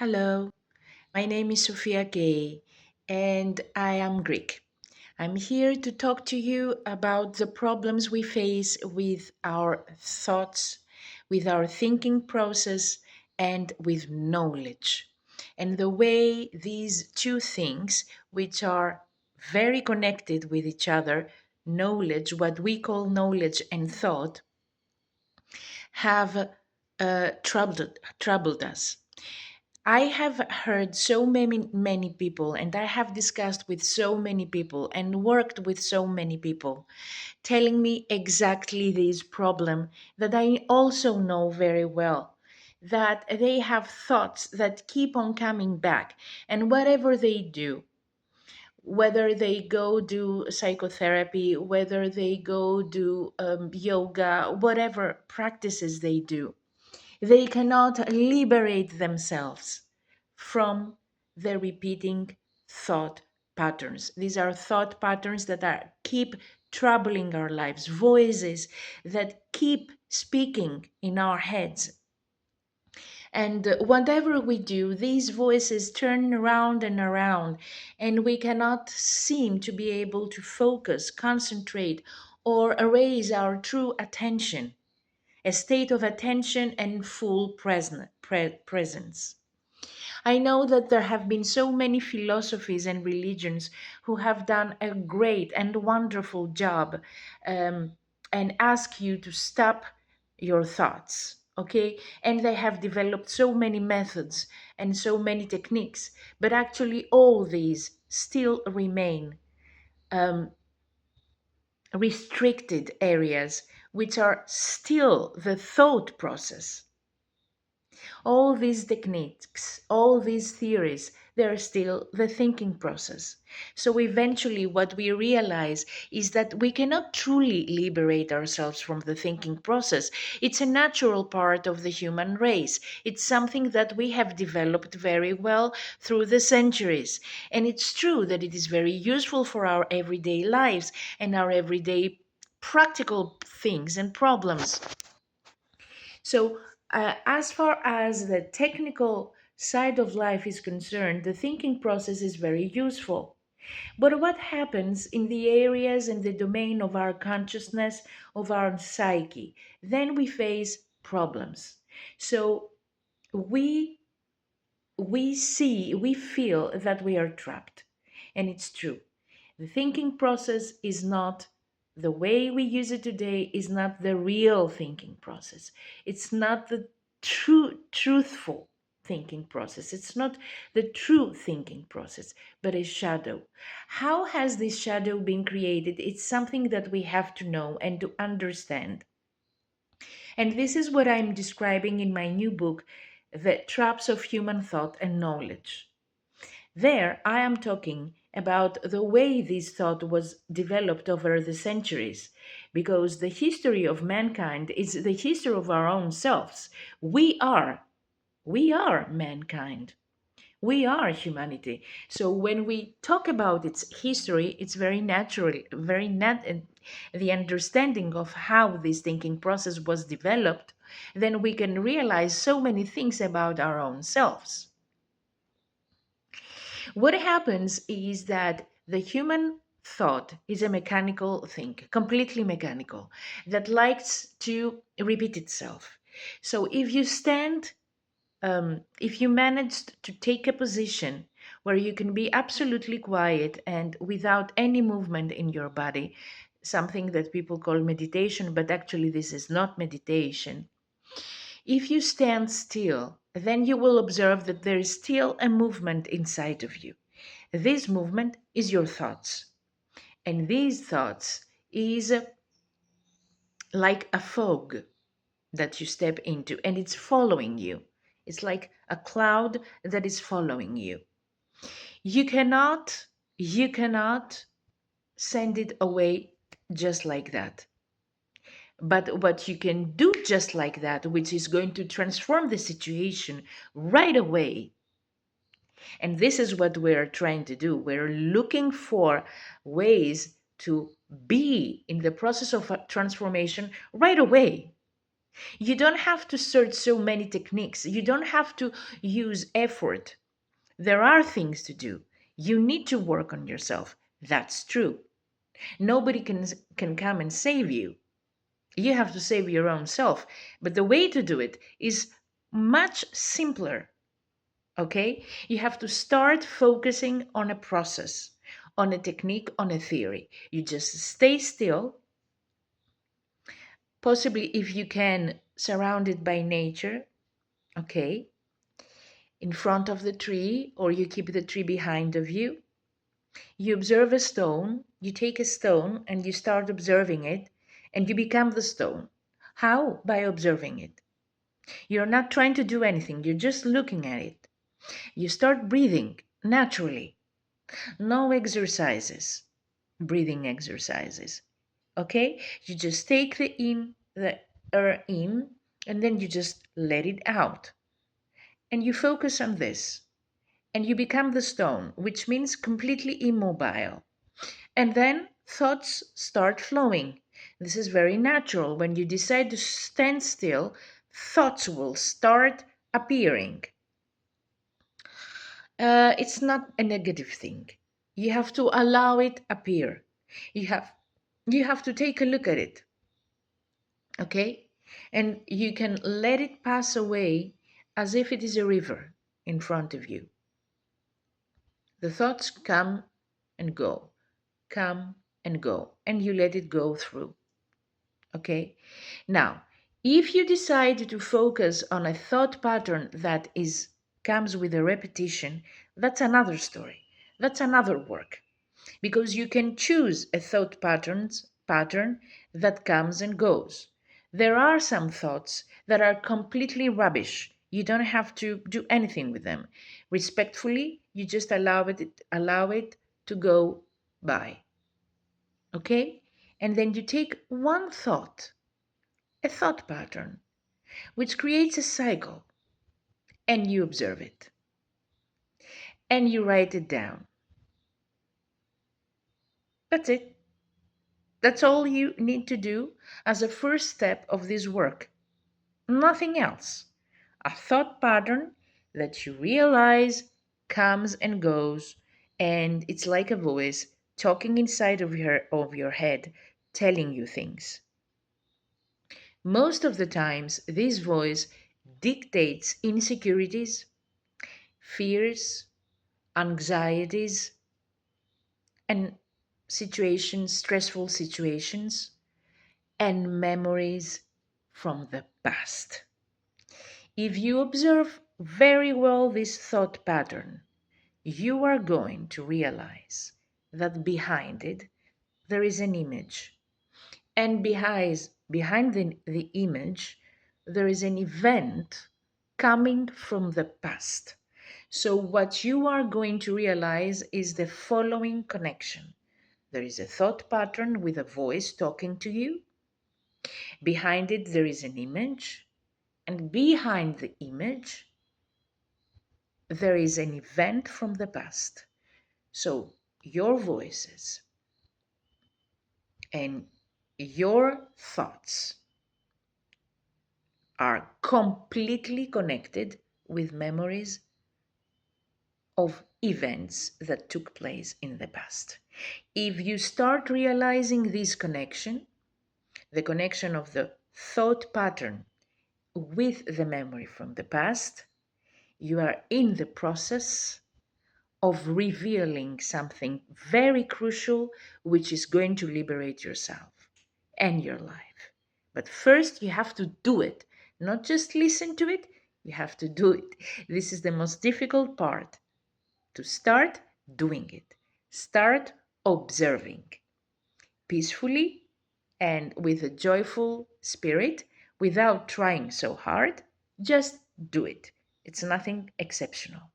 Hello, my name is Sofia Gay and I am Greek. I'm here to talk to you about the problems we face with our thoughts, with our thinking process, and with knowledge. And the way these two things, which are very connected with each other, knowledge, what we call knowledge and thought, have troubled us. I have heard so many people, and I have discussed with so many people and worked with so many people telling me exactly this problem that I also know very well. That they have thoughts that keep on coming back, and whatever they do, whether they go do psychotherapy, whether they go do yoga, whatever practices they do, they cannot liberate themselves from the repeating thought patterns. These are thought patterns that are keep troubling our lives, voices that keep speaking in our heads. And whatever we do, these voices turn around and around, and we cannot seem to be able to focus, concentrate, or erase our true attention, a state of attention and full presence. I know that there have been so many philosophies and religions who have done a great and wonderful job um, and ask you to stop your thoughts. Okay, and they have developed so many methods and so many techniques, but actually, all these still remain um, restricted areas, which are still the thought process. All these techniques, all these theories, they're still the thinking process. So eventually, what we realize is that we cannot truly liberate ourselves from the thinking process. It's a natural part of the human race. It's something that we have developed very well through the centuries. And it's true that it is very useful for our everyday lives and our everyday practical things and problems. So, as far as the technical side of life is concerned, the thinking process is very useful. But what happens in the areas and the domain of our consciousness, of our psyche? Then we face problems. So, we we feel that we are trapped. And it's true. The thinking process is not the way we use it today, is not the real thinking process. It's not the truthful thinking process. It's not the true thinking process, but a shadow. How has this shadow been created? It's something that we have to know and to understand. And this is what I'm describing in my new book, The Traps of Human Thought and Knowledge. There, I am talking about the way this thought was developed over the centuries, because the history of mankind is the history of our own selves. We are mankind. We are humanity. So when we talk about its history, it's very natural, the understanding of how this thinking process was developed, then we can realize so many things about our own selves. What happens is that the human thought is a mechanical thing, completely mechanical, that likes to repeat itself. So if you managed to take a position where you can be absolutely quiet and without any movement in your body, something that people call meditation, but actually this is not meditation. If you stand still, then you will observe that there is still a movement inside of you. This movement is your thoughts. And these thoughts is like a fog that you step into, and it's following you. It's like a cloud that is following you. You cannot, you cannot send it away just like that. But what you can do just like that, which is going to transform the situation right away, and this is what we're trying to do. We're looking for ways to be in the process of transformation right away. You don't have to search so many techniques. You don't have to use effort. There are things to do. You need to work on yourself. That's true. Nobody can come and save you. You have to save your own self. But the way to do it is much simpler. Okay? You have to start focusing on a process, on a technique, on a theory. You just stay still, possibly if you can, surrounded by nature, okay? In front of the tree, or you keep the tree behind of you. You observe a stone, you take a stone and you start observing it, and you become the stone. How? By observing it. You're not trying to do anything, you're just looking at it. You start breathing naturally. No exercises, breathing exercises. Okay? You just take the air in, and then you just let it out. And you focus on this. And you become the stone, which means completely immobile. And then thoughts start flowing. This is very natural. When you decide to stand still, thoughts will start appearing. It's not a negative thing. You have to allow it appear. You have you have to take a look at it, okay? And you can let it pass away as if it is a river in front of you. The thoughts come and go, and you let it go through. Okay? Now, if you decide to focus on a thought pattern that is comes with a repetition, that's another story. That's another work. Because you can choose a pattern that comes and goes. There are some thoughts that are completely rubbish. You don't have to do anything with them. Respectfully, you just allow it to go by. Okay? And then you take one thought, a thought pattern, which creates a cycle, and you observe it. And you write it down. That's it. That's all you need to do as a first step of this work. Nothing else. A thought pattern that you realize comes and goes, and it's like a voice talking inside of your head, telling you things. Most of the times, this voice dictates insecurities, fears, anxieties, and stressful situations, and memories from the past. If you observe very well this thought pattern, you are going to realize that behind it there is an image. And behind the image, there is an event coming from the past. So, what you are going to realize is the following connection: there is a thought pattern with a voice talking to you. Behind it, there is an image. And behind the image, there is an event from the past. So, your voices and your thoughts are completely connected with memories of events that took place in the past. If you start realizing this connection, the connection of the thought pattern with the memory from the past, you are in the process of revealing something very crucial, which is going to liberate yourself and your life. But first, you have to do it, not just listen to it, you have to do it. This is the most difficult part, to start doing it. Start observing peacefully and with a joyful spirit without trying so hard. Just do it. It's nothing exceptional.